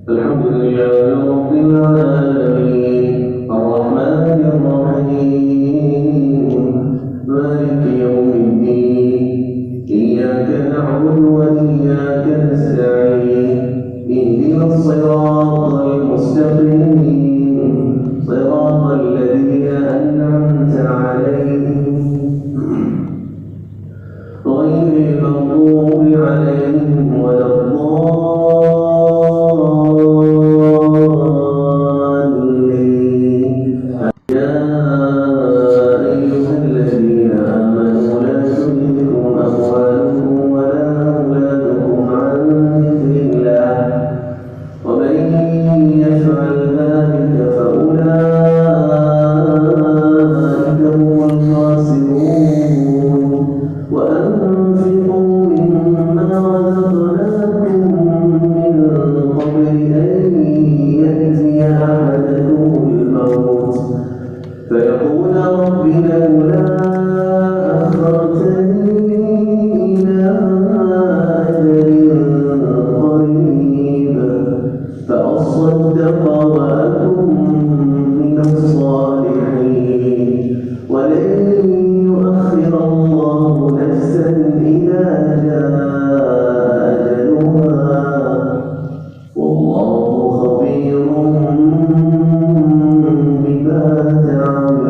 الحمد لله رب العالمين الرحمن الرحيم مالك يوم الدين إياك نعبد وإياك نستعين اهدنا الصراط المستقيم صراط الذين أنعمت عليهم غير المغضوب عليهم ولا الضالين. يا أيها الذين آمنوا لا تلهكم أموالكم ولا أولادكم عن ذكر الله ومن يفعل ذلك فأولئك هم الخاسرون. وأنفقوا مما رزقناكم من قبل أن يأتي أحدكم الموت فيقول رب لولا أخرتني إلى أجل قريب فأصدق وأكن من الصالحين ولن يؤخر الله نفسا إذا جاء أجلها والله خبير بما تعملون.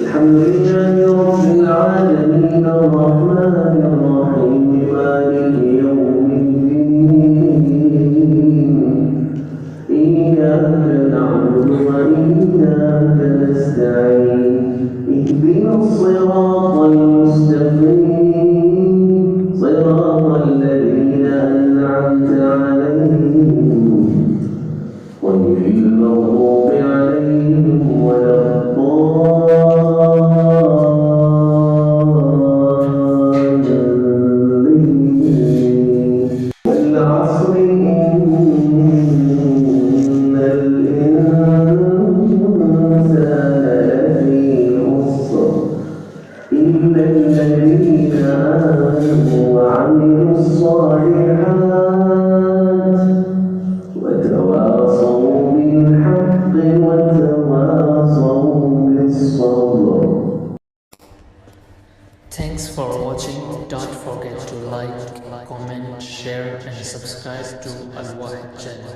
الحمد لله رب العالمين الرحمن الرحيم مالك يوم الدين إياك نعبد وإياك نستعين اهدنا الصراط المستقيم صراط الذين أنعمت عليهم غير المغضوب عليهم ولا الضالين. والعصر إن الإنسان لفي خسر إلا الذين آمنوا وعملوا الصالحات وتواصوا بالحق وتواصوا بالصبر. Thanks for watching. Don't forget to like, comment, share and subscribe to Al Wahid channel.